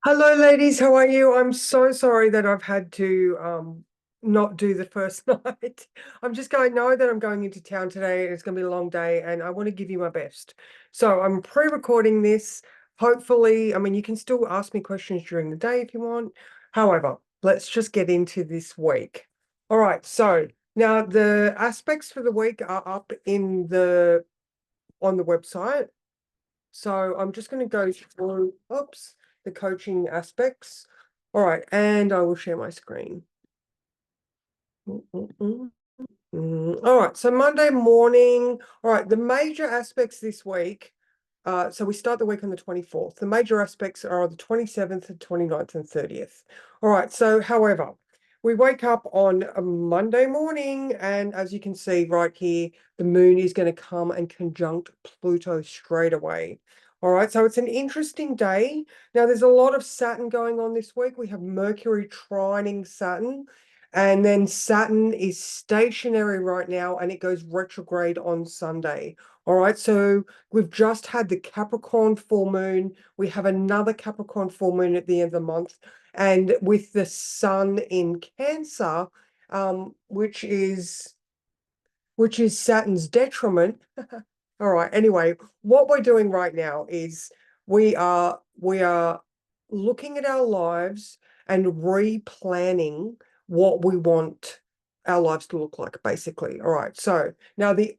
Hello, ladies. How are you? I'm so sorry that I've had to not do the first night. I'm just going, know that I'm going into town today and it's going to be a long day and I want to give you my best. So I'm pre-recording this. Hopefully, I mean, you can still ask me questions during the day if you want. However, let's just get into this week. All right. So now the aspects for the week are up in the on the website. So I'm just going to go through, oops, the coaching aspects. All right, and I will share my screen. All right, so Monday morning. All right, the major aspects this week. So we start the week on the 24th. The major aspects are the 27th, and 29th, and 30th. All right, so however, we wake up on a Monday morning, and as you can see right here, the moon is going to come and conjunct Pluto straight away. All right, so it's an interesting day. Now, there's a lot of Saturn going on this week. We have Mercury trining Saturn. And then Saturn is stationary right now and it goes retrograde on Sunday. All right, so we've just had the Capricorn full moon. We have another Capricorn full moon at the end of the month. And with the sun in Cancer, which is Saturn's detriment. All right, anyway, what we're doing right now is we are looking at our lives and replanning what we want our lives to look like, basically. All right. So now the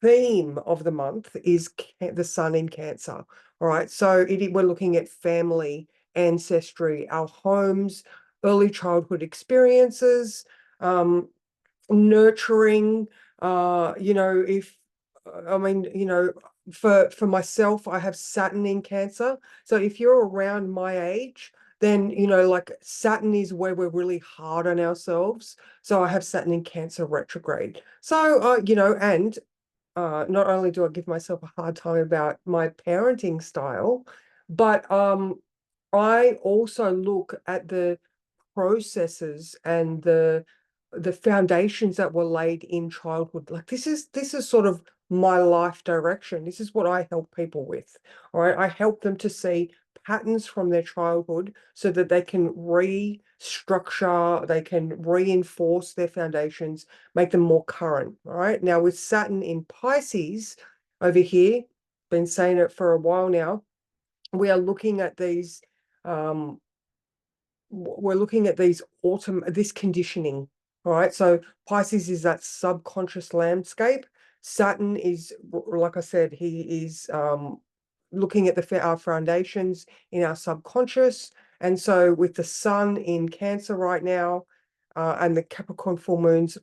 theme of the month is the sun in Cancer. All right. So we're looking at family, ancestry, our homes, early childhood experiences, nurturing, if I mean, for myself, I have Saturn in Cancer. So if you're around my age, then like Saturn is where we're really hard on ourselves. So I have Saturn in Cancer retrograde. So and not only do I give myself a hard time about my parenting style, but I also look at the processes and the foundations that were laid in childhood. Like this is sort of my life direction. This is what I help people with. All right. I help them to see patterns from their childhood so that they can restructure, they can reinforce their foundations, make them more current. All right. Now with Saturn in Pisces over here, been saying it for a while now, we are looking at these um we're looking at this conditioning. All right. So Pisces is that subconscious landscape. Saturn is, like I said, he is looking at our foundations in our subconscious. And so with the sun in Cancer right now, and the Capricorn full moons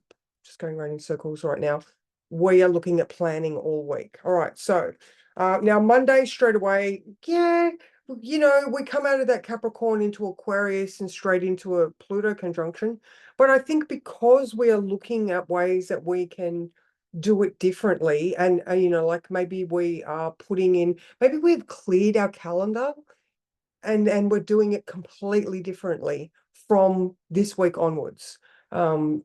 just going around in circles right now, we are looking at planning all week. All right. So now Monday straight away, yeah, we come out of that Capricorn into Aquarius and straight into a Pluto conjunction. But I think because we are looking at ways that we can do it differently, and like maybe we are maybe we've cleared our calendar and we're doing it completely differently from this week onwards. Um,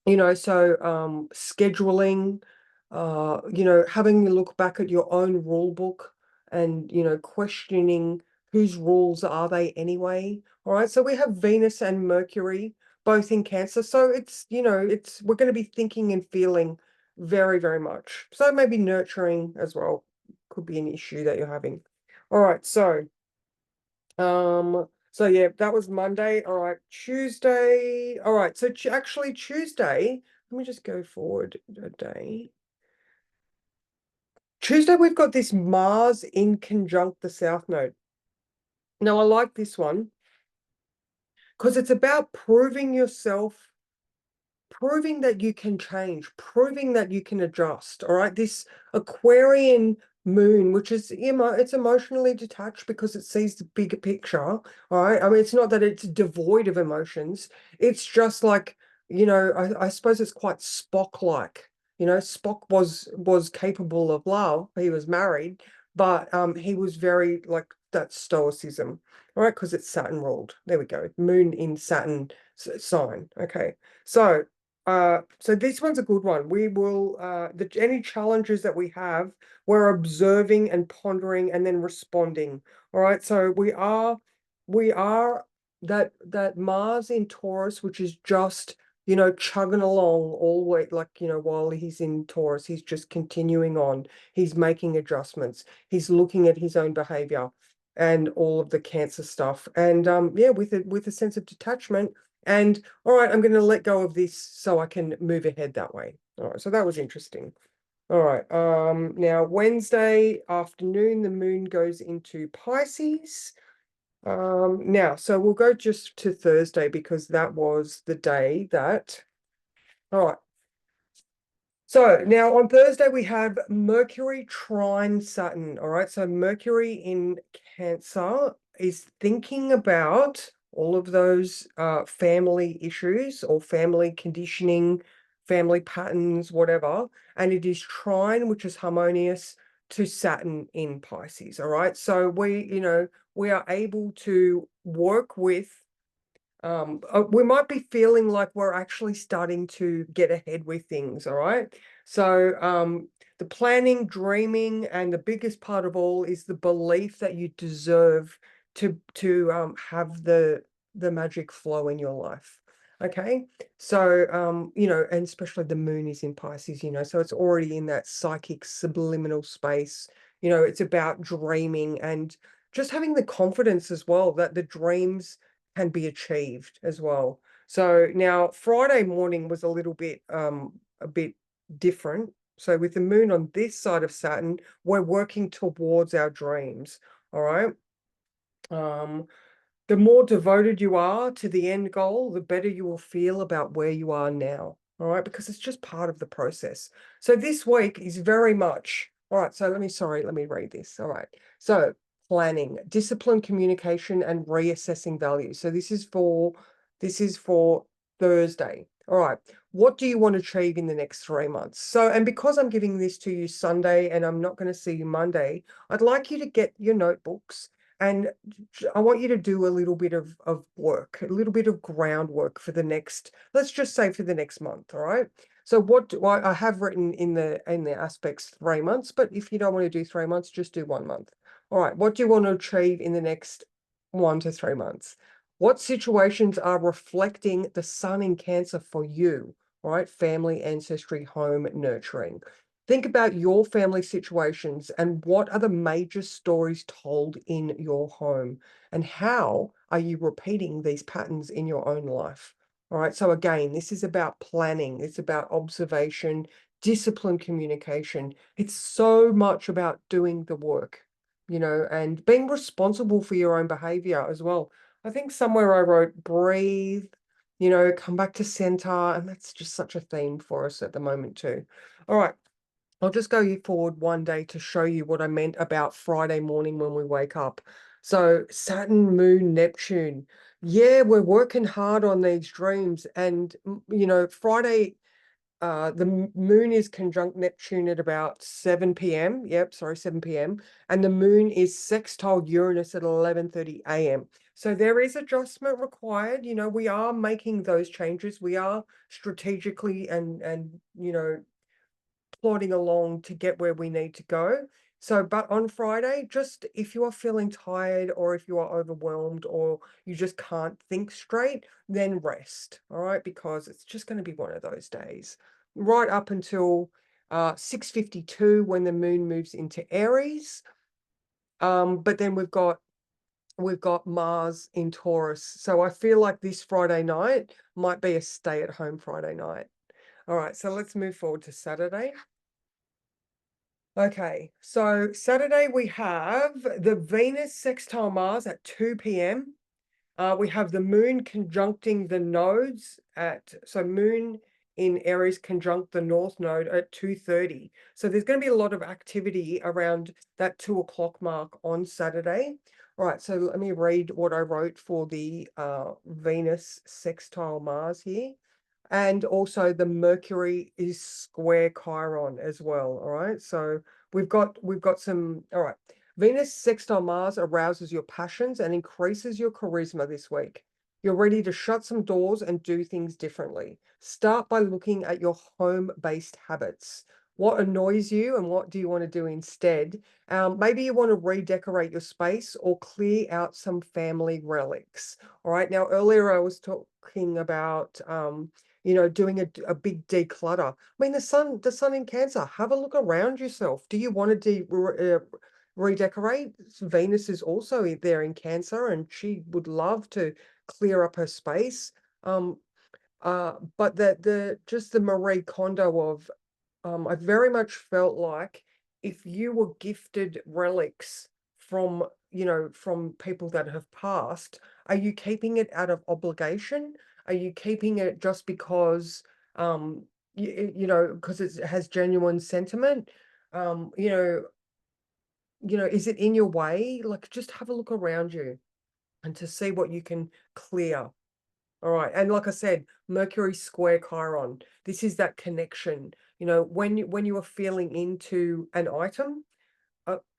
so scheduling, having a look back at your own rule book and questioning whose rules are they anyway. All right. So we have Venus and Mercury both in Cancer. So we're going to be thinking and feeling very, very much. So maybe nurturing as well could be an issue that you're having. All right. So yeah, that was Monday. All right, Tuesday. All right, so actually Tuesday, let me just go forward a day. Tuesday, we've got this Mars in conjunct the South Node. Now, I like this one because it's about proving yourself, proving that you can change, proving that you can adjust. All right, this Aquarian moon, which is it's emotionally detached because it sees the bigger picture. All right, I mean, it's not that it's devoid of emotions. It's just like I suppose it's quite Spock-like. Spock was capable of love. He was married, but he was very like that stoicism. All right, because it's Saturn ruled. There we go. Moon in Saturn sign. Okay, so So this one's a good one. We will any challenges that we have, we're observing and pondering and then responding. All right. So we are that Mars in Taurus, which is just, chugging along all the way, like, while he's in Taurus, he's just continuing on. He's making adjustments. He's looking at his own behavior and all of the Cancer stuff. And yeah, with a sense of detachment and all right, I'm going to let go of this so I can move ahead that way. All right, so that was interesting. All right, now Wednesday afternoon, the moon goes into Pisces. Now, so we'll go just to Thursday because that was the day that, all right. So now on Thursday we have Mercury trine Saturn. All right, so Mercury in Cancer is thinking about all of those family issues or family conditioning, family patterns, whatever. And it is trine, which is harmonious to Saturn in Pisces. All right, so we are able to work with we might be feeling like we're actually starting to get ahead with things, all right? So the planning, dreaming, and the biggest part of all is the belief that you deserve to have the magic flow in your life. Okay, so and especially the moon is in Pisces, so it's already in that psychic subliminal space. It's about dreaming and just having the confidence as well that the dreams can be achieved as well. So now Friday morning was a bit different. So with the moon on this side of Saturn, we're working towards our dreams. All right. Um, the more devoted you are to the end goal, the better you will feel about where you are now. All right, because it's just part of the process. So this week is very much, all right, so let me read this. All right. So planning, discipline, communication, and reassessing values. So this is for Thursday. All right. What do you want to achieve in the next 3 months? So, and because I'm giving this to you Sunday and I'm not going to see you Monday, I'd like you to get your notebooks and I want you to do a little bit of work, a little bit of groundwork for the next, let's just say for the next month. All right. So what do I have written in the aspects 3 months, but if you don't want to do 3 months, just do 1 month. All right. What do you want to achieve in the next 1 to 3 months? What situations are reflecting the sun in Cancer for you? All right. Family, ancestry, home, nurturing. Think about your family situations and what are the major stories told in your home and how are you repeating these patterns in your own life? All right. So again, this is about planning. It's about observation, discipline, communication. It's so much about doing the work, and being responsible for your own behavior as well. I think somewhere I wrote breathe, come back to center. And that's just such a theme for us at the moment too. All right. I'll just go forward one day to show you what I meant about Friday morning when we wake up. So Saturn, Moon, Neptune. Yeah, we're working hard on these dreams. And, Friday, the moon is conjunct Neptune at about 7 p.m. Yep, sorry, 7 p.m. And the moon is sextile Uranus at 11:30 a.m. So there is adjustment required. We are making those changes. We are strategically and plodding along to get where we need to go. So, but on Friday, just if you are feeling tired or if you are overwhelmed or you just can't think straight, then rest, all right? Because it's just going to be one of those days. Right up until 6:52 when the moon moves into Aries. But then we've got Mars in Taurus. So I feel like this Friday night might be a stay-at-home Friday night. All right, so let's move forward to Saturday. Okay, so Saturday we have the Venus sextile Mars at 2 p.m. We have the moon conjuncting the nodes so moon in Aries conjunct the north node at 2:30. So there's going to be a lot of activity around that 2 o'clock mark on Saturday. All right, so let me read what I wrote for the Venus sextile Mars here. And also the Mercury is square Chiron as well. All right. So we've got some. All right. Venus sextile Mars arouses your passions and increases your charisma this week. You're ready to shut some doors and do things differently. Start by looking at your home-based habits. What annoys you and what do you want to do instead? Maybe you want to redecorate your space or clear out some family relics. All right. Now, earlier I was talking about, doing a big declutter. I mean, the sun in Cancer, have a look around yourself. Do you want to redecorate? Venus is also there in Cancer, and she would love to clear up her space. Um, but the just the Marie Kondo of, I very much felt like if you were gifted relics from, from people that have passed, are you keeping it out of obligation? Are you keeping it just because, because it has genuine sentiment? Um, you know, is it in your way? Like, just have a look around you and to see what you can clear. All right. And like I said, Mercury square Chiron. This is that connection. When you are feeling into an item,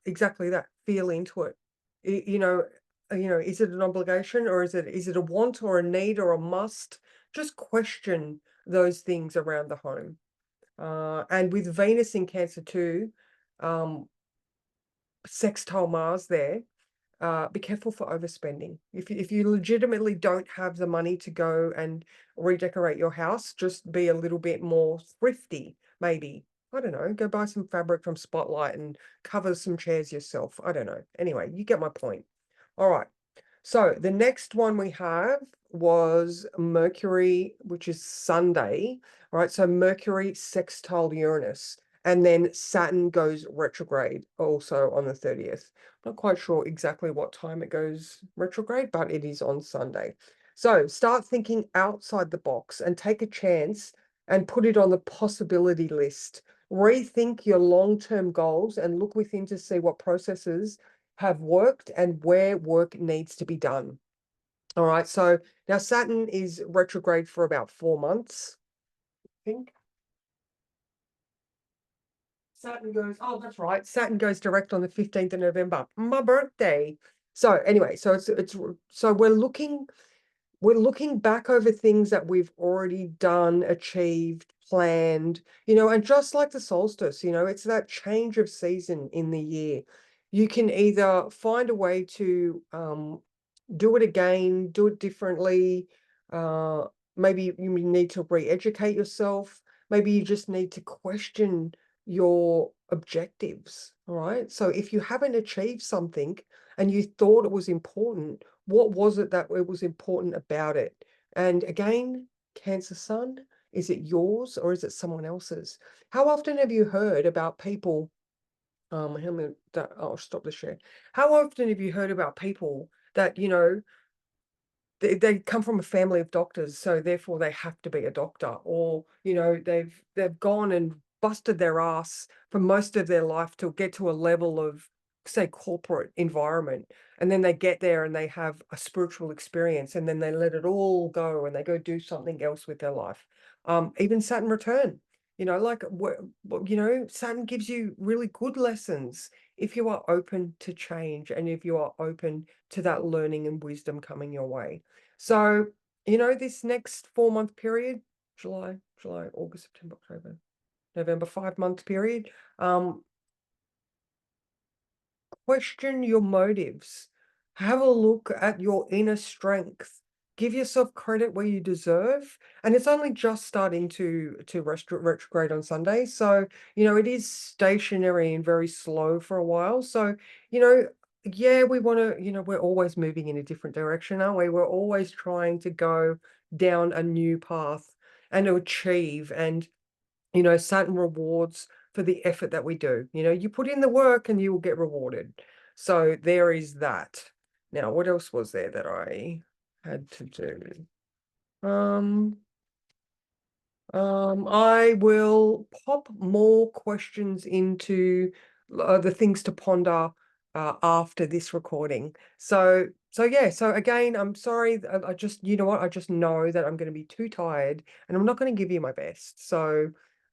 exactly that, feel into it. Is it an obligation, or is it a want or a need or a must? Just question those things around the home. And with Venus in Cancer too, sextile Mars there, be careful for overspending. If you legitimately don't have the money to go and redecorate your house, just be a little bit more thrifty, maybe. I don't know, go buy some fabric from Spotlight and cover some chairs yourself. I don't know. Anyway, you get my point. All right. So the next one we have was Mercury, which is Sunday. All right. So Mercury sextile Uranus. And then Saturn goes retrograde also on the 30th. Not quite sure exactly what time it goes retrograde, but it is on Sunday. So start thinking outside the box and take a chance and put it on the possibility list. Rethink your long-term goals and look within to see what processes have worked and where work needs to be done. All right. So now Saturn is retrograde for about 4 months, I think. Oh, that's right. Saturn goes direct on the 15th of November, my birthday. So anyway, so we're looking back over things that we've already done, achieved, planned, and just like the solstice, it's that change of season in the year. You can either find a way to do it again, do it differently. Uh, Maybe you need to re-educate yourself. Maybe you just need to question your objectives. All right. So if you haven't achieved something and you thought it was important, what was it that it was important about it? And again, Cancer Sun, is it yours or is it someone else's? How often have you heard about people? How many, I'll stop the share. How often have you heard about people that, they come from a family of doctors, so therefore they have to be a doctor, or they've gone and busted their ass for most of their life to get to a level of, say, corporate environment, and then they get there and they have a spiritual experience, and then they let it all go and they go do something else with their life. Even Saturn return, Saturn gives you really good lessons if you are open to change and if you are open to that learning and wisdom coming your way. So, this next 4 month period, July, August, September, October, November, 5 month period, question your motives. Have a look at your inner strength. Give yourself credit where you deserve. And it's only just starting to retrograde on Sunday. So, it is stationary and very slow for a while. So, yeah, we want to, we're always moving in a different direction, aren't we? We're always trying to go down a new path and to achieve. And certain rewards for the effort that we do. You put in the work and you will get rewarded. So there is that. Now, what else was there that I had to do? I will pop more questions into the things to ponder after this recording. So yeah, so again, I'm sorry. I just, you know what? I just know that I'm going to be too tired and I'm not going to give you my best.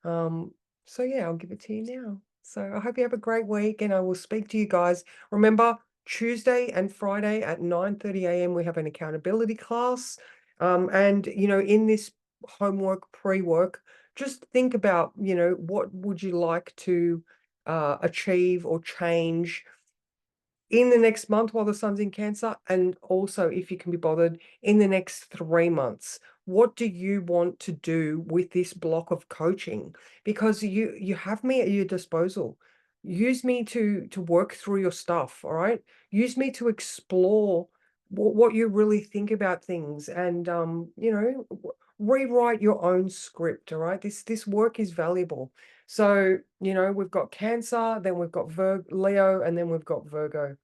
Um, so yeah, I'll give it to you now. So I hope you have a great week and I will speak to you guys. Remember, Tuesday and Friday at 9:30 a.m. we have an accountability class. And in this homework pre-work, just think about, what would you like to achieve or change in the next month while the sun's in Cancer, and also, if you can be bothered, in the next 3 months. What do you want to do with this block of coaching? Because you have me at your disposal. Use me to work through your stuff, all right? Use me to explore what you really think about things, and rewrite your own script, all right? This work is valuable. So, we've got Cancer, then we've got Leo, and then we've got Virgo.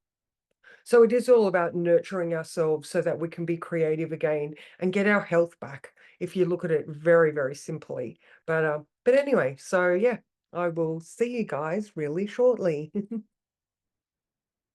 So it is all about nurturing ourselves so that we can be creative again and get our health back, if you look at it very, very simply. But anyway, so yeah, I will see you guys really shortly.